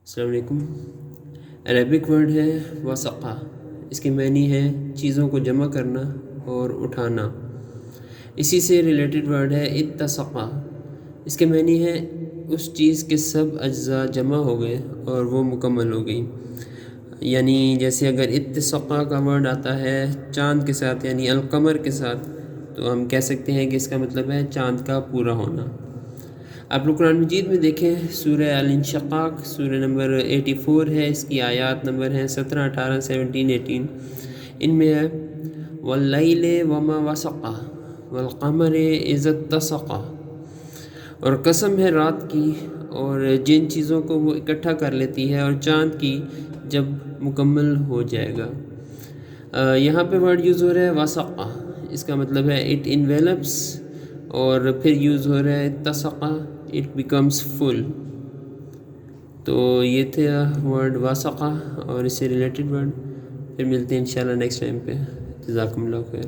السلام علیکم۔ Arabic word ہے وسقہ، اس کے معنی ہے چیزوں کو جمع کرنا اور اٹھانا۔ اسی سے ریلیٹڈ ورڈ ہے اتسقہ، اس کے معنی ہے اس چیز کے سب اجزاء جمع ہو گئے اور وہ مکمل ہو گئی۔ یعنی جیسے اگر اتسقہ کا ورڈ آتا ہے چاند کے ساتھ یعنی القمر کے ساتھ، تو ہم کہہ سکتے ہیں کہ اس کا مطلب ہے چاند کا پورا ہونا۔ آپ لوگ قرآن مجید میں دیکھیں سورہ الانشقاق سورہ نمبر 84 ہے، اس کی آیات نمبر ہیں 17، 18، 17، 18۔ ان میں ہے واللیل وما وسق والقمر اذا اتسق، اور قسم ہے رات کی اور جن چیزوں کو وہ اکٹھا کر لیتی ہے، اور چاند کی جب مکمل ہو جائے گا۔ یہاں پہ ورڈ یوز ہو رہا ہے وسقہ، اس کا مطلب ہے اٹ انویلپس، اور پھر یوز ہو رہا ہے اتسق، اٹ بیکمز فل۔ تو یہ تھا ورڈ واسقہ اور اس سے ریلیٹڈ ورڈ۔ پھر ملتے ہیں انشاءاللہ نیکسٹ ٹائم پہ۔ جزاکم اللہ خیر۔